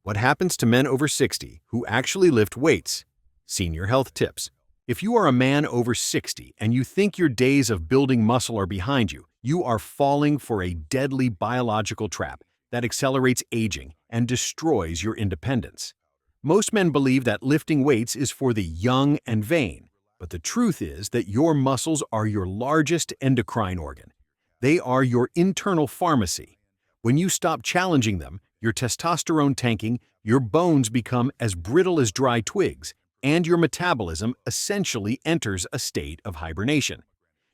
What happens to men over 60 who actually lift weights? Senior health tips. If you are a man over 60 and you think your days of building muscle are behind you, you are falling for a deadly biological trap that accelerates aging and destroys your independence. Most men believe that lifting weights is for the young and vain, but the truth is that your muscles are your largest endocrine organ. They are your internal pharmacy. When you stop challenging them, your testosterone tanking, your bones become as brittle as dry twigs, and your metabolism essentially enters a state of hibernation.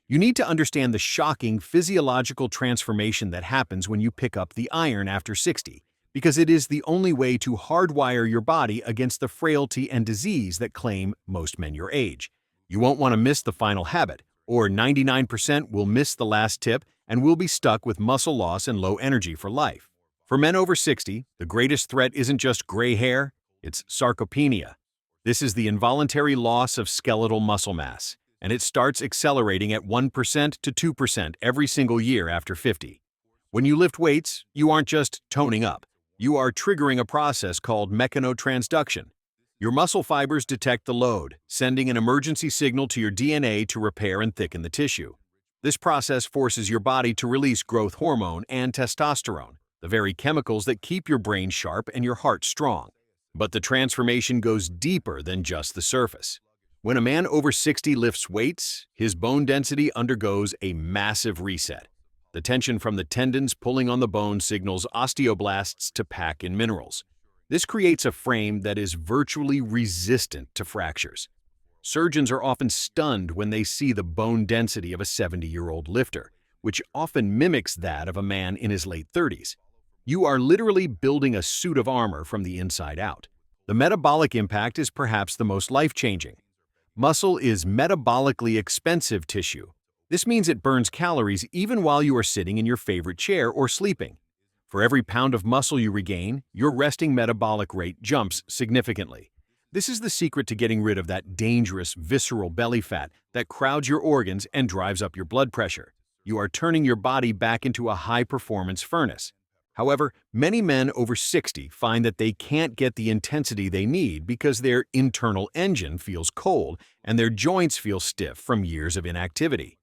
You need to understand the shocking physiological transformation that happens when you pick up the iron after 60, because it is the only way to hardwire your body against the frailty and disease that claim most men your age. You won't want to miss the final habit, or 99% will miss the last tip and will be stuck with muscle loss and low energy for life. For men over 60, the greatest threat isn't just gray hair, it's sarcopenia. This is the involuntary loss of skeletal muscle mass, and it starts accelerating at 1% to 2% every single year after 50. When you lift weights, you aren't just toning up. You are triggering a process called mechanotransduction. Your muscle fibers detect the load, sending an emergency signal to your DNA to repair and thicken the tissue. This process forces your body to release growth hormone and testosterone, the very chemicals that keep your brain sharp and your heart strong. But the transformation goes deeper than just the surface. When a man over 60 lifts weights, his bone density undergoes a massive reset. The tension from the tendons pulling on the bone signals osteoblasts to pack in minerals. This creates a frame that is virtually resistant to fractures. Surgeons are often stunned when they see the bone density of a 70-year-old lifter, which often mimics that of a man in his late 30s. You are literally building a suit of armor from the inside out. The metabolic impact is perhaps the most life-changing. Muscle is metabolically expensive tissue. This means it burns calories even while you are sitting in your favorite chair or sleeping. For every pound of muscle you regain, your resting metabolic rate jumps significantly. This is the secret to getting rid of that dangerous, visceral belly fat that crowds your organs and drives up your blood pressure. You are turning your body back into a high-performance furnace. However, many men over 60 find that they can't get the intensity they need because their internal engine feels cold and their joints feel stiff from years of inactivity.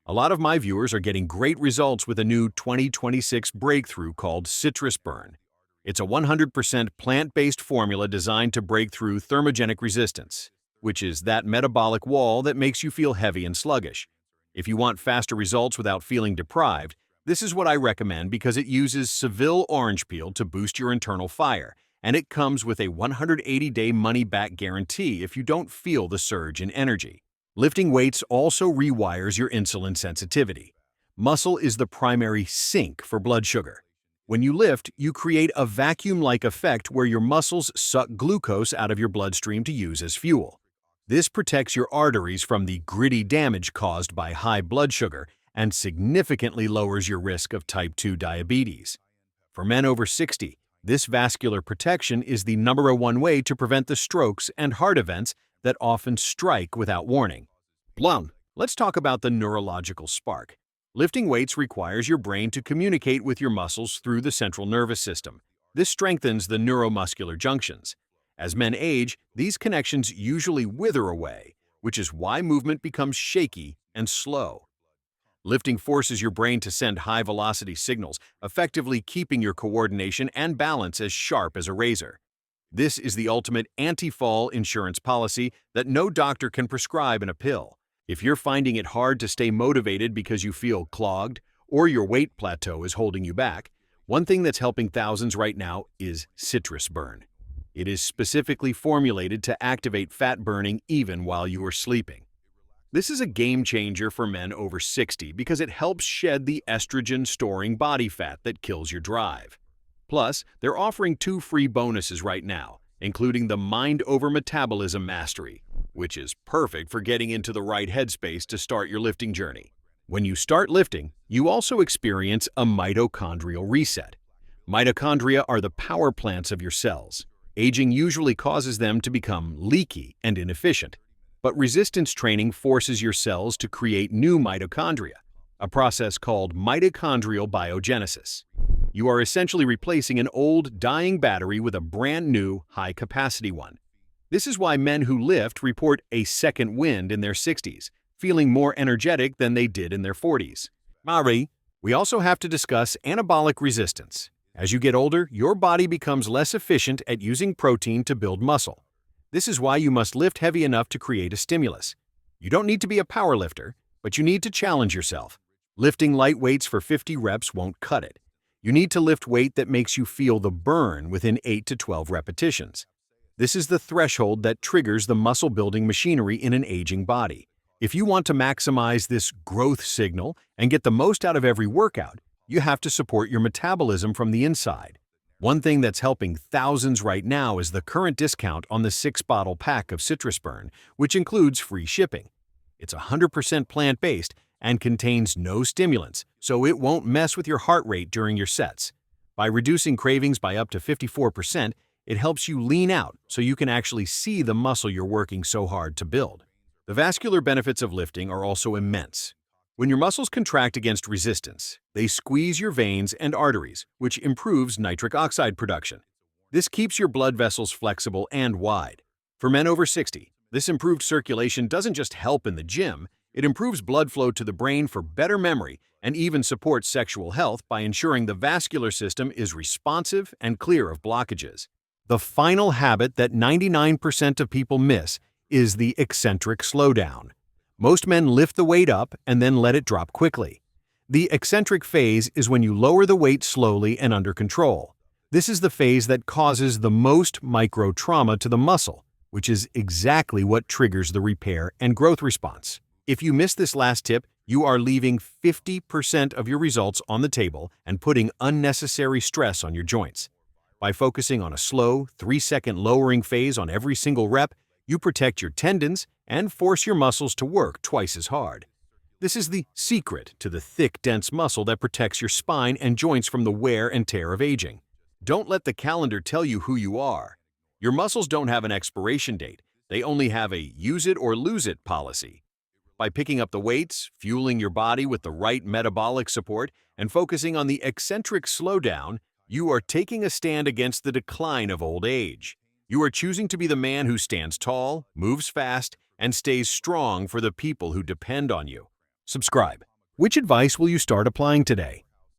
A lot of my viewers are getting great results with a new 2026 breakthrough called Citrus Burn. It's a 100% plant-based formula designed to break through thermogenic resistance, which is that metabolic wall that makes you feel heavy and sluggish. If you want faster results without feeling deprived, this is what I recommend because it uses Seville orange peel to boost your internal fire, and it comes with a 180-day money-back guarantee if you don't feel the surge in energy. Lifting weights also rewires your insulin sensitivity. Muscle is the primary sink for blood sugar. When you lift, you create a vacuum-like effect where your muscles suck glucose out of your bloodstream to use as fuel. This protects your arteries from the gritty damage caused by high blood sugar and significantly lowers your risk of type 2 diabetes. For men over 60, this vascular protection is the #1 way to prevent the strokes and heart events that often strike without warning. Plum, let's talk about the neurological spark. Lifting weights requires your brain to communicate with your muscles through the central nervous system. This strengthens the neuromuscular junctions. As men age, these connections usually wither away, which is why movement becomes shaky and slow. Lifting forces your brain to send high-velocity signals, effectively keeping your coordination and balance as sharp as a razor. This is the ultimate anti-fall insurance policy that no doctor can prescribe in a pill. If you're finding it hard to stay motivated because you feel clogged or your weight plateau is holding you back, one thing that's helping thousands right now is Citrus Burn. It is specifically formulated to activate fat burning even while you are sleeping. This is a game changer for men over 60 because it helps shed the estrogen-storing body fat that kills your drive. Plus, they're offering 2 free bonuses right now, including the Mind Over Metabolism Mastery, which is perfect for getting into the right headspace to start your lifting journey. When you start lifting, you also experience a mitochondrial reset. Mitochondria are the power plants of your cells. Aging usually causes them to become leaky and inefficient, but resistance training forces your cells to create new mitochondria, a process called mitochondrial biogenesis. You are essentially replacing an old, dying battery with a brand new, high-capacity one. This is why men who lift report a second wind in their 60s, feeling more energetic than they did in their 40s. Mari, we also have to discuss anabolic resistance. As you get older, your body becomes less efficient at using protein to build muscle. This is why you must lift heavy enough to create a stimulus. You don't need to be a power lifter, but you need to challenge yourself. Lifting light weights for 50 reps won't cut it. You need to lift weight that makes you feel the burn within 8 to 12 repetitions. This is the threshold that triggers the muscle-building machinery in an aging body. If you want to maximize this growth signal and get the most out of every workout, you have to support your metabolism from the inside. One thing that's helping thousands right now is the current discount on the 6-bottle pack of Citrus Burn, which includes free shipping. It's 100% plant-based and contains no stimulants, so it won't mess with your heart rate during your sets. By reducing cravings by up to 54%, it helps you lean out so you can actually see the muscle you're working so hard to build. The vascular benefits of lifting are also immense. When your muscles contract against resistance, they squeeze your veins and arteries, which improves nitric oxide production. This keeps your blood vessels flexible and wide. For men over 60, this improved circulation doesn't just help in the gym, it improves blood flow to the brain for better memory and even supports sexual health by ensuring the vascular system is responsive and clear of blockages. The final habit that 99% of people miss is the eccentric slowdown. Most men lift the weight up and then let it drop quickly. The eccentric phase is when you lower the weight slowly and under control. This is the phase that causes the most micro-trauma to the muscle, which is exactly what triggers the repair and growth response. If you miss this last tip, you are leaving 50% of your results on the table and putting unnecessary stress on your joints. By focusing on a slow, 3-second lowering phase on every single rep, you protect your tendons and force your muscles to work twice as hard. This is the secret to the thick, dense muscle that protects your spine and joints from the wear and tear of aging. Don't let the calendar tell you who you are. Your muscles don't have an expiration date. They only have a use it or lose it policy. By picking up the weights, fueling your body with the right metabolic support, and focusing on the eccentric slowdown, you are taking a stand against the decline of old age. You are choosing to be the man who stands tall, moves fast, and stays strong for the people who depend on you. Subscribe. Which advice will you start applying today?